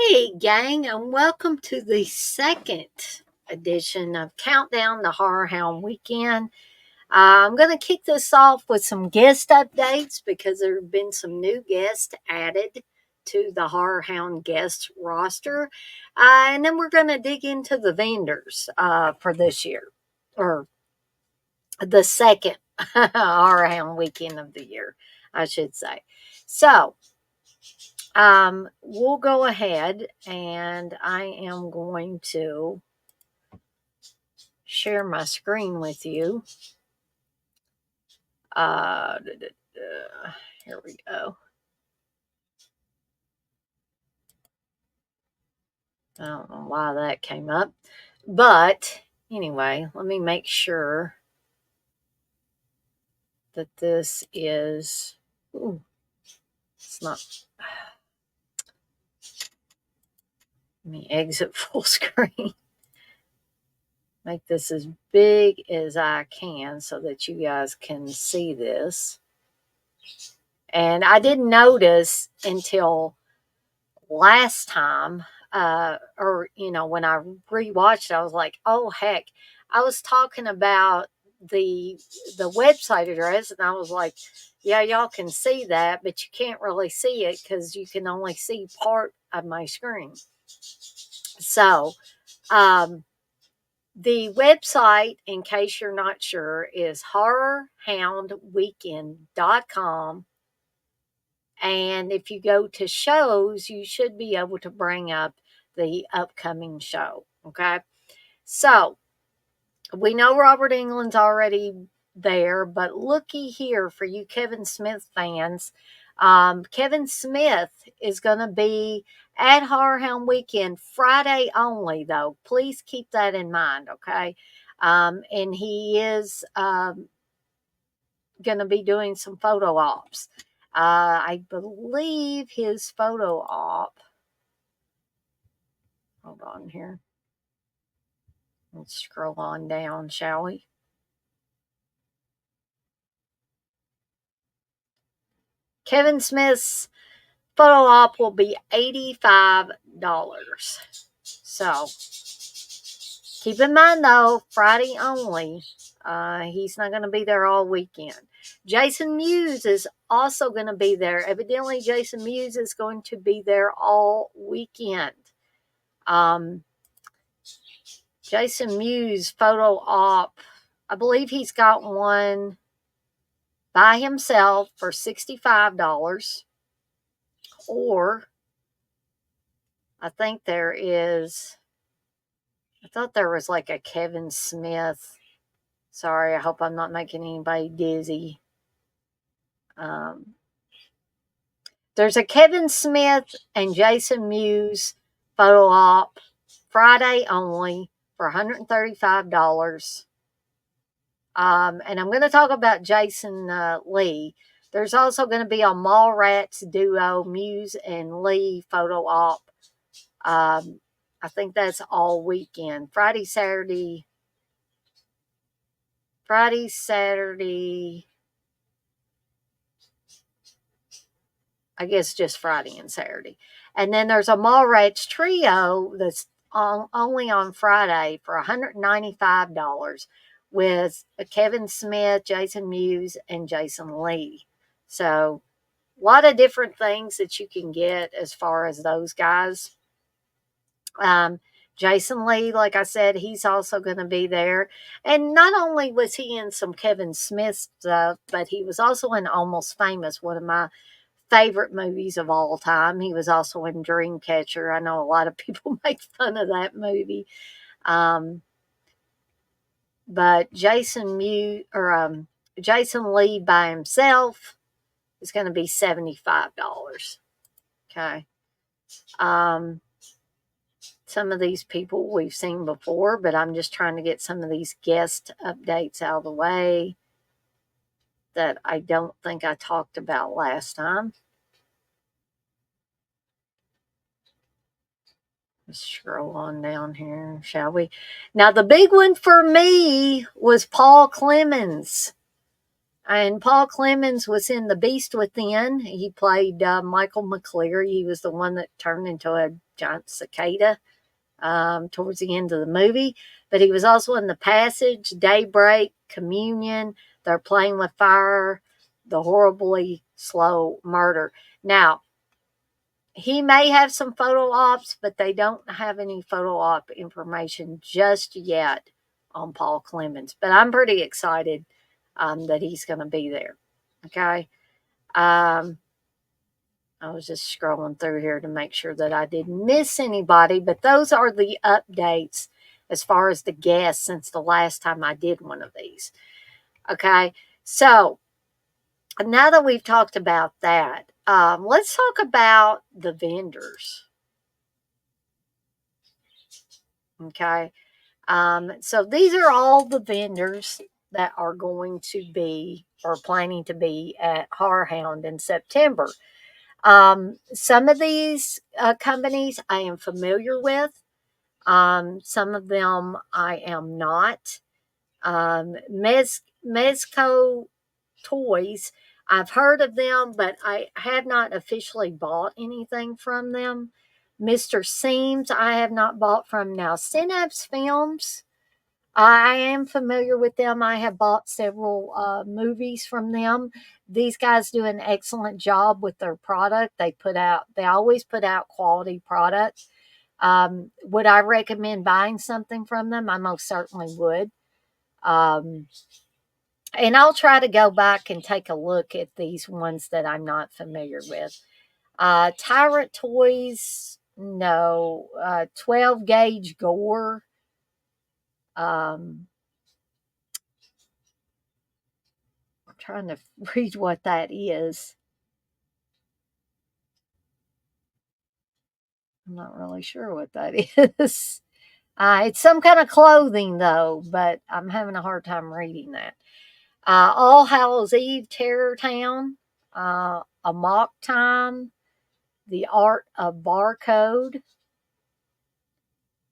Hey, gang, and welcome to the second edition of Countdown to HorrorHound Weekend. I'm going to kick this off with some guest updates because there have been some new guests added to the HorrorHound guest roster. And then we're going to dig into the vendors for this year, or the second HorrorHound Weekend of the year, I should say. So, we'll go ahead and I am going to share my screen with you. Here we go. I don't know why that came up, but anyway, let me make sure that this is. Ooh, it's not. Let me exit full screen. Make this as big as I can so that you guys can see this. And I didn't notice until last time, when I rewatched it, I was like, oh heck, I was talking about the website address, and I was like, yeah, y'all can see that, but you can't really see it because you can only see part of my screen. So, the website, in case you're not sure, is horrorhoundweekend.com. And if you go to shows, you should be able to bring up the upcoming show. Okay. So we know Robert England's already there, but looky here for you Kevin Smith fans. Kevin Smith is going to be at HorrorHound Weekend Friday only, though. Please keep that in mind. Okay. And he is going to be doing some photo ops. I believe his photo op. Hold on here. Let's scroll on down, shall we? Kevin Smith's photo op will be $85. So keep in mind, though, Friday only. He's not going to be there all weekend. Jason Mewes is also going to be there. Evidently, Jason Mewes is going to be there all weekend. Jason Mewes photo op. I believe he's got one by himself for $65. Or I think there is, I thought there was like a Kevin Smith. Sorry, I hope I'm not making anybody dizzy. There's a Kevin Smith and Jason Mewes photo op Friday only for $135. And I'm going to talk about Jason Lee. There's also going to be a Mallrats duo, Mewes and Lee photo op. I think that's all weekend. Friday, Saturday. I guess just Friday and Saturday. And then there's a Mallrats trio that's only on Friday for $195 with Kevin Smith, Jason Mewes, and Jason Lee. So a lot of different things that you can get as far as those guys. Jason Lee, like I said, he's also going to be there. And not only was he in some Kevin Smith stuff, but he was also in Almost Famous, one of my favorite movies of all time. He was also in Dreamcatcher. I know a lot of people make fun of that movie. But Jason Lee by himself is going to be $75. Okay. Some of these people we've seen before, but I'm just trying to get some of these guest updates out of the way that I don't think I talked about last time. Let's scroll on down here, shall we? Now, the big one for me was Paul Clemens. And Paul Clemens was in The Beast Within. He played Michael McCleary. He was the one that turned into a giant cicada towards the end of the movie. But he was also in The Passage, Daybreak, Communion, They're Playing with Fire, The Horribly Slow Murder. Now, he may have some photo ops, but they don't have any photo op information just yet on Paul Clemens. But I'm pretty excited that he's going to be there. Okay. I was just scrolling through here to make sure that I didn't miss anybody, but those are the updates as far as the guests since the last time I did one of these. Okay. So now that we've talked about that, let's talk about the vendors. Okay. So these are all the vendors that are going to be or planning to be at HorrorHound in September. Some of these companies I am familiar with. Some of them I am not. Mezco Toys, I've heard of them, but I have not officially bought anything from them. Mr. Seams, I have not bought from. Now, Synapse Films, I am familiar with them. I have bought several movies from them. These guys do an excellent job with their product. They always put out quality products. Would I recommend buying something from them? I most certainly would. And I'll try to go back and take a look at these ones that I'm not familiar with. Tyrant Toys, no. 12 gauge gore. I'm trying to read what that is. I'm not really sure what that is. It's some kind of clothing, though, but I'm having a hard time reading that. All Hallows Eve, Terror Town, Amok Time, The Art of Barcode,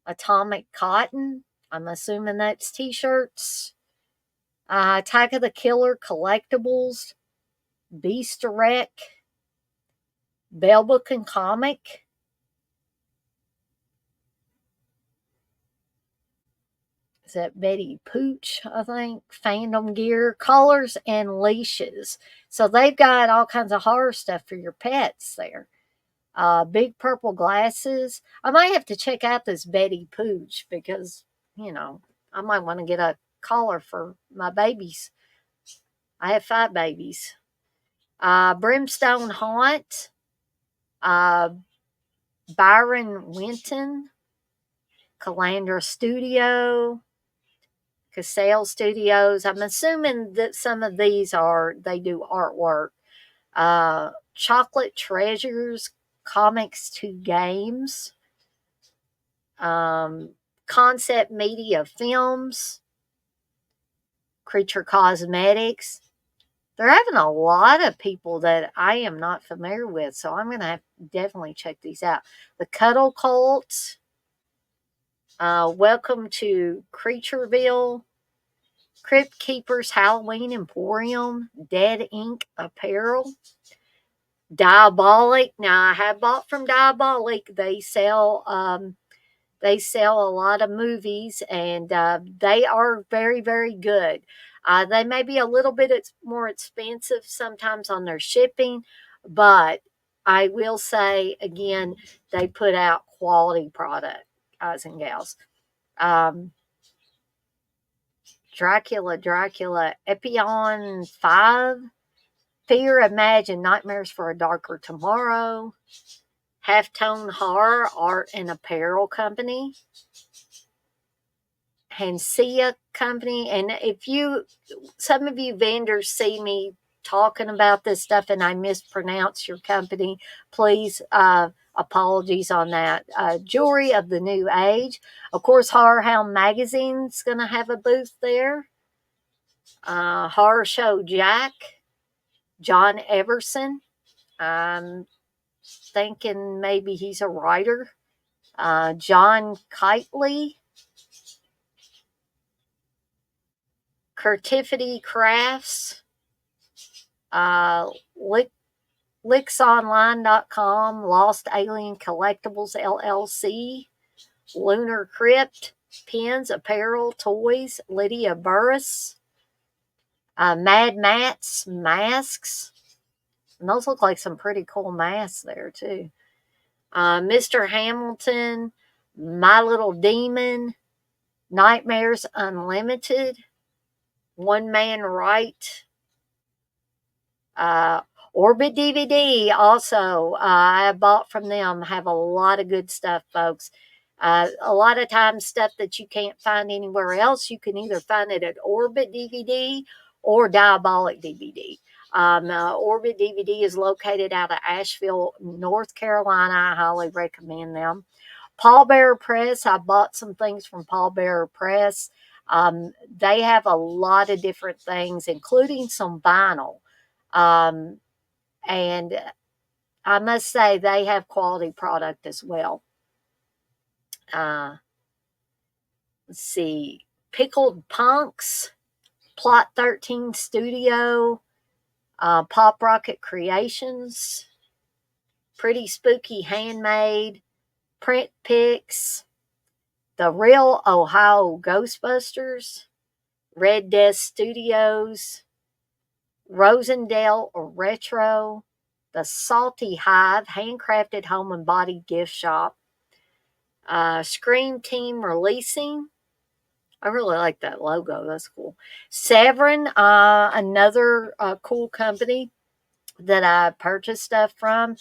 Atomic Cotton. I'm assuming that's t-shirts. Attack of the Killer Collectibles, Beast Direct, Bell Book and Comic. Is that Betty Pooch, I think? Fandom Gear, Collars and Leashes. So they've got all kinds of horror stuff for your pets there. Big Purple Glasses. I might have to check out this Betty Pooch because, I might want to get a collar for my babies. I have 5 babies. Brimstone Haunt. Byron Winton. Calandra Studio. Cassell Studios. I'm assuming that some of these they do artwork. Chocolate Treasures, Comics to Games, Concept Media Films, Creature Cosmetics. They're having a lot of people that I am not familiar with, so I'm going to have to definitely check these out. The Cuddle Cult, Welcome to Creatureville, Crypt Keepers Halloween Emporium, Dead Ink Apparel, Diabolic. Now I have bought from Diabolic. They sell a lot of movies, and they are very, very good. They may be a little bit more expensive sometimes on their shipping, but I will say again, they put out quality product, guys and gals. Dracula, Epion 5, Fear, Imagine, Nightmares for a Darker Tomorrow, Halftone Horror, Art and Apparel Company, Hansia Company. And some of you vendors see me talking about this stuff and I mispronounce your company, please, apologies on that. Jewelry of the New Age. Of course, HorrorHound Magazine's going to have a booth there. Horror Show Jack, John Everson. I'm thinking maybe he's a writer. John Kitely, Curtifity Crafts, Lick, licksonline.com, Lost Alien Collectibles LLC, Lunar Crypt, Pins, Apparel, Toys, Lydia Burris, Mad Matt's Masks. And those look like some pretty cool masks there, too. Mr. Hamilton, My Little Demon, Nightmares Unlimited, One Man Right, uh, Orbit DVD. Also, I bought from them. Have a lot of good stuff, folks. A lot of times, stuff that you can't find anywhere else, you can either find it at Orbit DVD or Diabolic DVD. Orbit DVD is located out of Asheville, North Carolina. I highly recommend them. Paul Bearer Press. I bought some things from Paul Bearer Press. They have a lot of different things, including some vinyl. Um, and I must say they have quality product as well. Uh, let's see, Pickled Punks, Plot 13 Studio, Pop Rocket Creations, Pretty Spooky Handmade, Print Picks, The Real Ohio Ghostbusters, Red Death Studios, Rosendale Retro, The Salty Hive, Handcrafted Home and Body Gift Shop, Scream Team Releasing. I really like that logo. That's cool. Severin, another cool company that I purchased stuff from.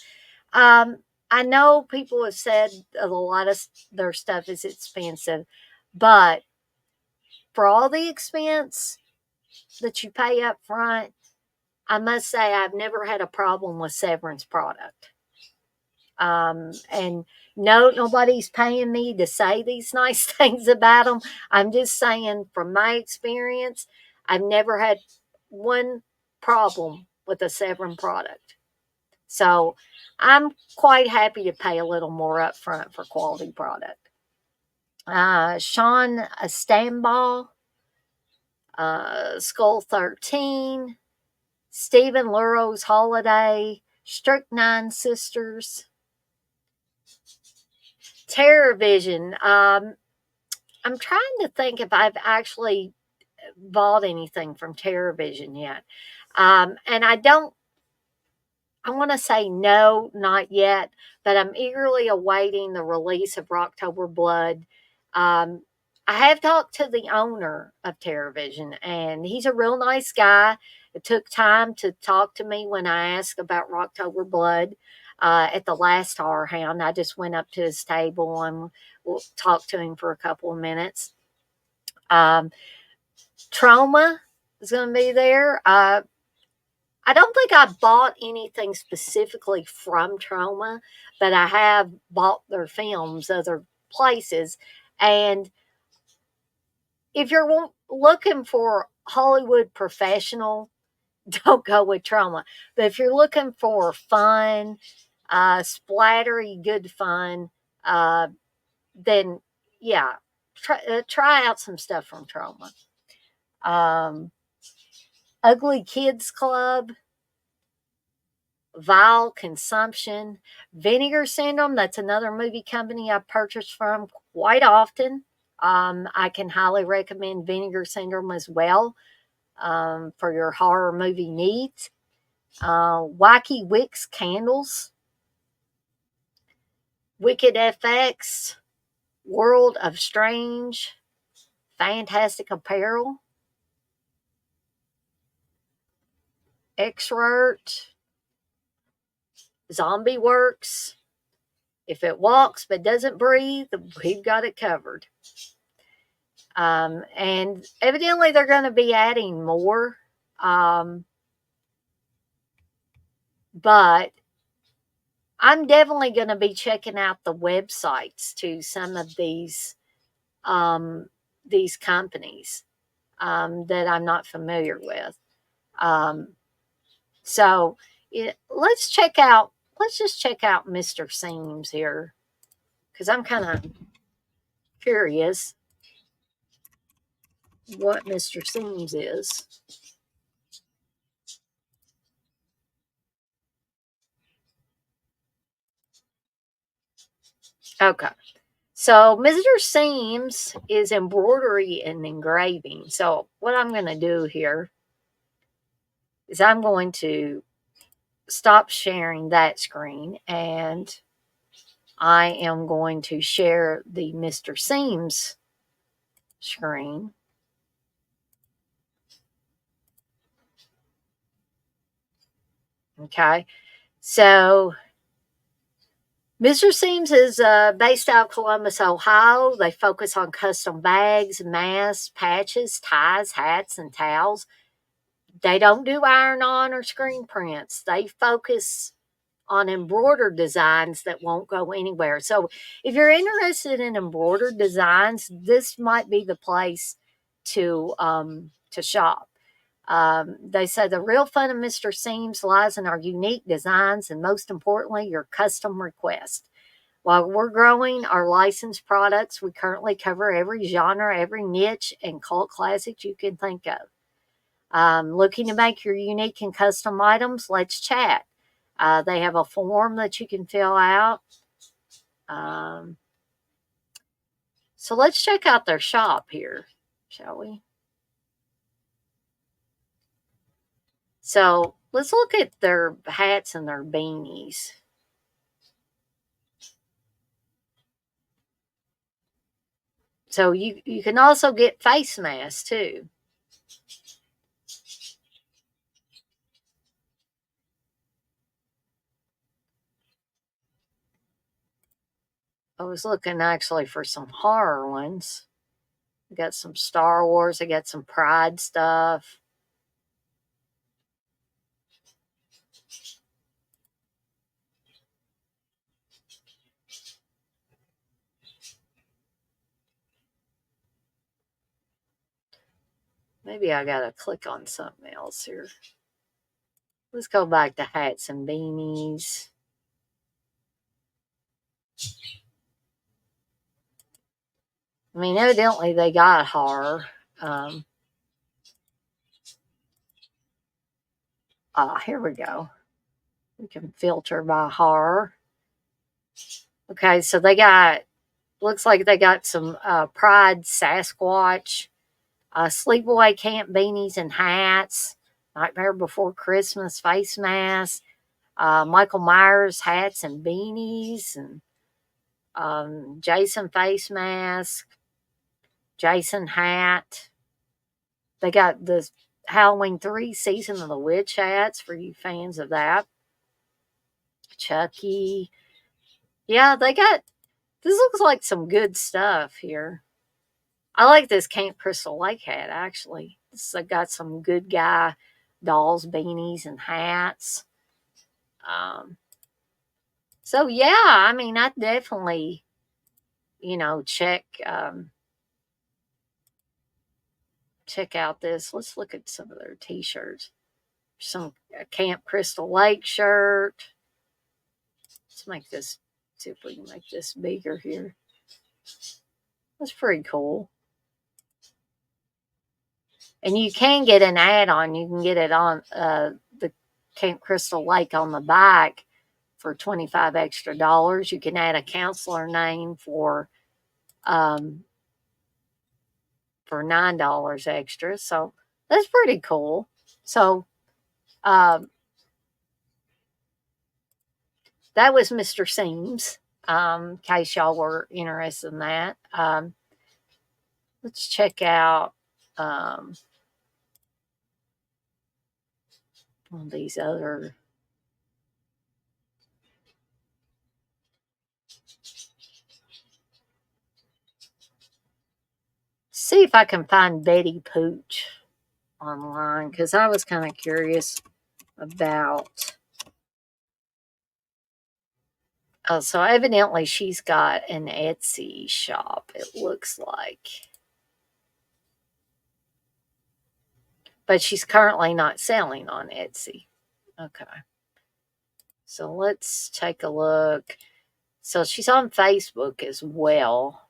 I know people have said a lot of their stuff is expensive, but for all the expense that you pay up front, I must say I've never had a problem with Severin's product. And no, nobody's paying me to say these nice things about them. I'm just saying from my experience, I've never had one problem with a Severin product. So I'm quite happy to pay a little more up front for quality product. Sean Stamball, Skull 13, Stephen Luro's Holiday, Strychnine Sisters, Terror Vision. I'm trying to think if I've actually bought anything from Terror Vision yet. And I want to say no, not yet, but I'm eagerly awaiting the release of Rocktober Blood. Um, I have talked to the owner of TerraVision, and he's a real nice guy. It took time to talk to me when I asked about Rocktober Blood at the last HorrorHound. I just went up to his table and talked to him for a couple of minutes. Trauma is going to be there. I don't think I bought anything specifically from Trauma, but I have bought their films other places. And if you're looking for Hollywood professional, don't go with Trauma. But if you're looking for fun, splattery, good fun, then yeah, try out some stuff from Trauma. Ugly Kids Club, Vile Consumption, Vinegar Syndrome. That's another movie company I purchase from quite often. I can highly recommend Vinegar Syndrome as well for your horror movie needs. Wacky Wicks Candles, Wicked FX, World of Strange, Fantastic Apparel, Xrert, Zombie Works. If it walks but doesn't breathe, we've got it covered. And evidently they're going to be adding more. But I'm definitely going to be checking out the websites to some of these companies that I'm not familiar with. So let's just check out Mr. Seams here because I'm kind of curious what Mr. Seams is. Okay. So Mr. Seams is embroidery and engraving. So what I'm going to do here is I'm going to stop sharing that screen and I am going to share the Mr. Seams screen. Okay. So Mr. Seams is based out of Columbus, Ohio. They focus on custom bags, masks, patches, ties, hats, and towels. They don't do iron on or screen prints. They focus on embroidered designs that won't go anywhere. So if you're interested in embroidered designs, this might be the place to shop. They say the real fun of Mr. Seams lies in our unique designs and most importantly, your custom request. While we're growing our licensed products, we currently cover every genre, every niche, and cult classic you can think of. Looking to make your unique and custom items? Let's chat. They have a form that you can fill out. Um, so let's check out their shop here, shall we? So let's look at their hats and their beanies. So you can also get face masks too. I was looking actually for some horror ones. I got some Star Wars. I got some Pride stuff. Maybe I got to click on something else here. Let's go back to hats and beanies. I mean, evidently they got horror. Um, Here we go. We can filter by horror. Okay, so they got, looks like they got some Pride Sasquatch, Sleepaway Camp beanies and hats, Nightmare Before Christmas face masks, Michael Myers hats and beanies, and Jason face mask, Jason hat. They got the Halloween 3 Season of the Witch hats for you fans of that. Chucky. Yeah, they got, this looks like some good stuff here. I like this Camp Crystal Lake hat, actually. It's got some good guy dolls, beanies, and hats. Um, so, yeah, I mean, I definitely, check out this. Let's look at some of their t-shirts. Some Camp Crystal Lake shirt. Let's make this, see if we can make this bigger here. That's pretty cool. And you can get an add-on. You can get it on the Camp Crystal Lake on the back for 25 extra dollars. You can add a counselor name um, for $9 extra. So that's pretty cool. So um, that was Mr. Seams. In case y'all were interested in that. Let's check out one of these other. See if I can find Betty Pooch online because I was kind of curious about. Oh, so evidently she's got an Etsy shop, it looks like. But she's currently not selling on Etsy. Okay. So let's take a look. So she's on Facebook as well.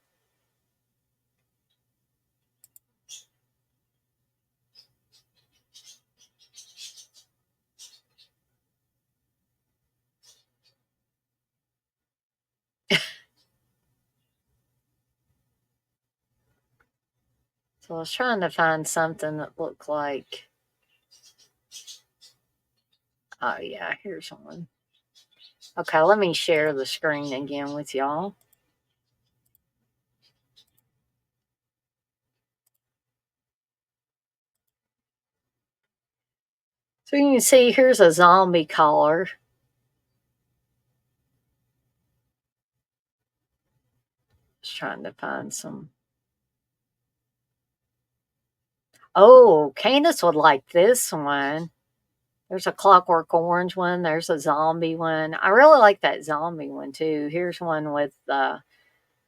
So I was trying to find something that looked like, oh yeah, here's one. Okay, let me share the screen again with y'all. So you can see here's a zombie collar. Just trying to find some. Oh, Candace would like this one. There's a clockwork orange one. There's a zombie one. I really like that zombie one too. Here's one with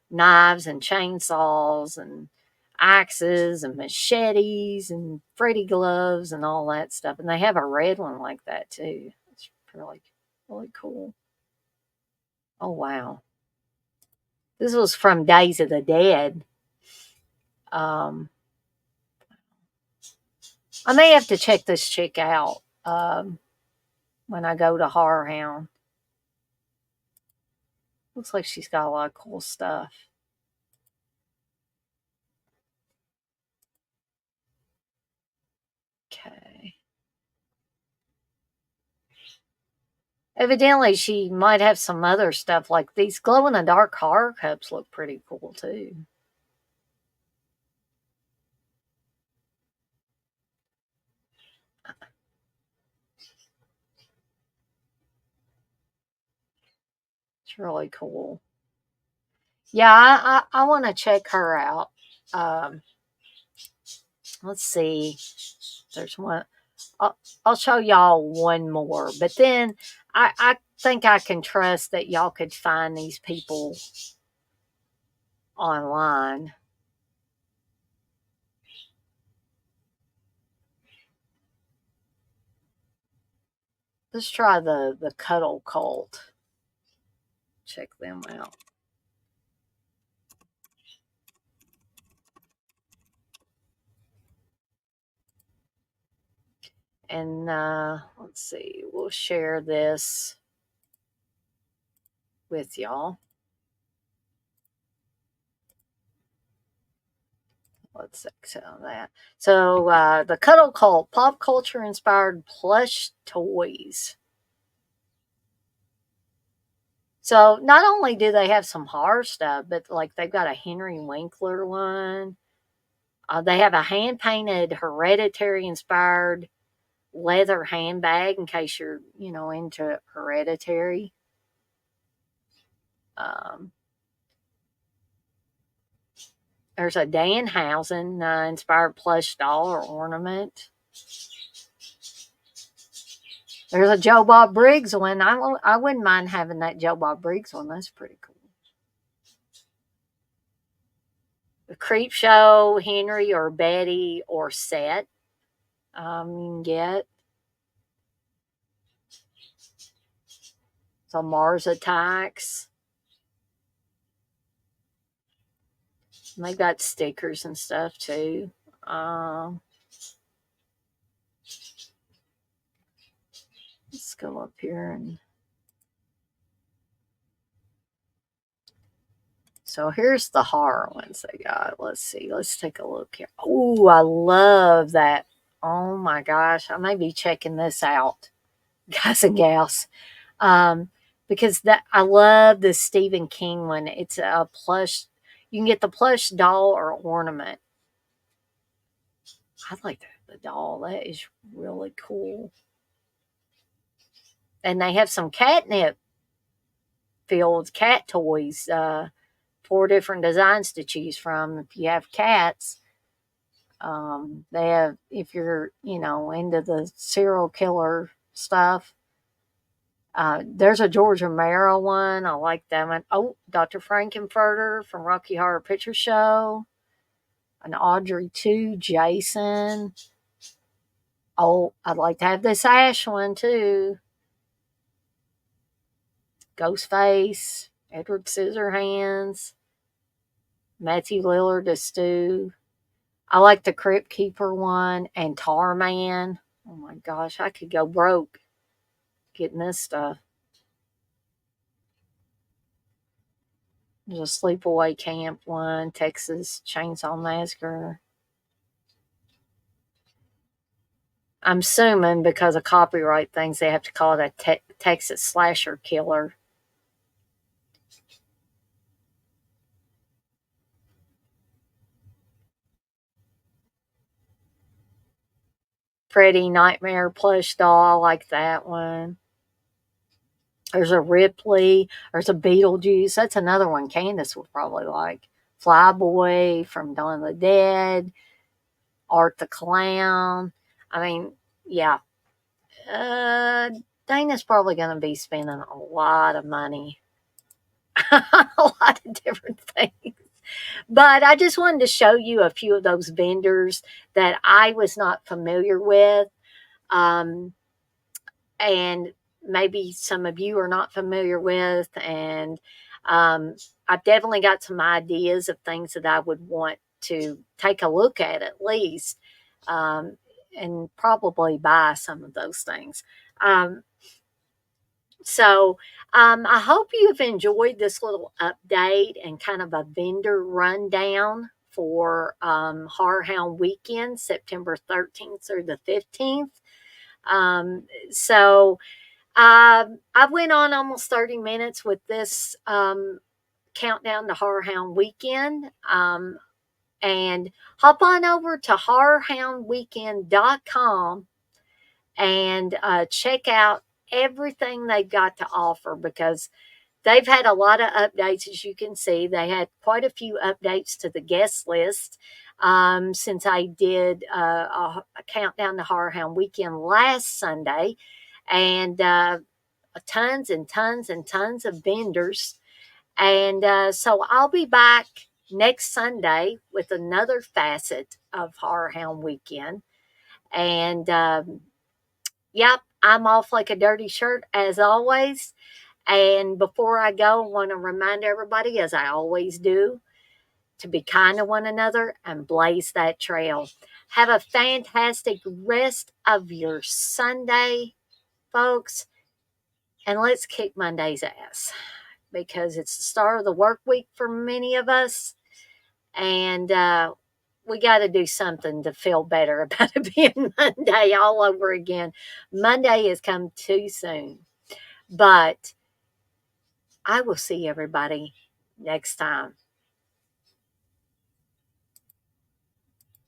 knives and chainsaws and axes and machetes and Freddy gloves and all that stuff. And they have a red one like that too. It's really, really cool. Oh, wow. This was from Days of the Dead. Um, I may have to check this chick out when I go to HorrorHound. Looks like she's got a lot of cool stuff. Okay. Evidently, she might have some other stuff like these glow in the dark horror cups look pretty cool too. It's really cool. Yeah, I want to check her out. Um, let's see. There's one. I'll show y'all one more, but then I think I can trust that y'all could find these people online. Let's try the Cuddle Cult. Check them out. And let's see, we'll share this with y'all. Let's exit that. So the Cuddle Cult, pop culture inspired plush toys. So not only do they have some horror stuff, but like they've got a Henry Winkler one. They have a hand painted Hereditary inspired leather handbag in case you're into Hereditary. Um, there's a Danhausen inspired plush doll or ornament. There's a Joe Bob Briggs one. I wouldn't mind having that Joe Bob Briggs one. That's pretty cool. The Creep Show, Henry or Betty or Set. You can get. So Mars Attacks. And they've got stickers and stuff too. Let's go up here and. So here's the horror ones they got. Let's see. Let's take a look here. Oh, I love that. Oh my gosh. I may be checking this out, guys and gals. Because that I love the Stephen King one. It's a plush. You can get the plush doll or ornament. I like the doll. That is really cool. And they have some catnip filled cat toys. 4 different designs to choose from. If you have cats, they have. If you're into the serial killer stuff, there's a George Romero one. I like that one. Oh, Dr. Frankenfurter from Rocky Horror Picture Show. An Audrey 2, Jason. Oh, I'd like to have this Ash one too. Ghostface, Edward Scissorhands, Matthew Lillard as Stu. I like the Crypt Keeper one and Tarman. Oh my gosh, I could go broke getting this stuff. There's a Sleepaway Camp one, Texas Chainsaw Massacre. I'm assuming because of copyright things, they have to call it a Texas slasher killer. Freddy Nightmare plush doll, I like that one. There's a Ripley. There's a Beetlejuice. That's another one Candace would probably like. Flyboy from Dawn of the Dead. Art the Clown. I mean, yeah. Uh, Dana's probably going to be spending a lot of money, a lot of different things. But I just wanted to show you a few of those vendors that I was not familiar with. Um, and maybe some of you are not familiar with. And um, I've definitely got some ideas of things that I would want to take a look at least, um, and probably buy some of those things. Um, so I hope you've enjoyed this little update and kind of a vendor rundown for HorrorHound Weekend, September 13th through the 15th. Um, so I went on almost 30 minutes with this countdown to HorrorHound Weekend. And hop on over to horrorhoundweekend.com and check out everything they've got to offer, because they've had a lot of updates. As you can see, they had quite a few updates to the guest list since I did a countdown to HorrorHound Weekend last Sunday, and tons and tons and tons of vendors. And so I'll be back next Sunday with another facet of HorrorHound Weekend. And yep, I'm off like a dirty shirt as always. And before I go, I want to remind everybody, as I always do, to be kind to one another and blaze that trail. Have a fantastic rest of your Sunday, folks. And let's kick Monday's ass, because it's the start of the work week for many of us. And we got to do something to feel better about it being Monday all over again. Monday has come too soon. But I will see everybody next time.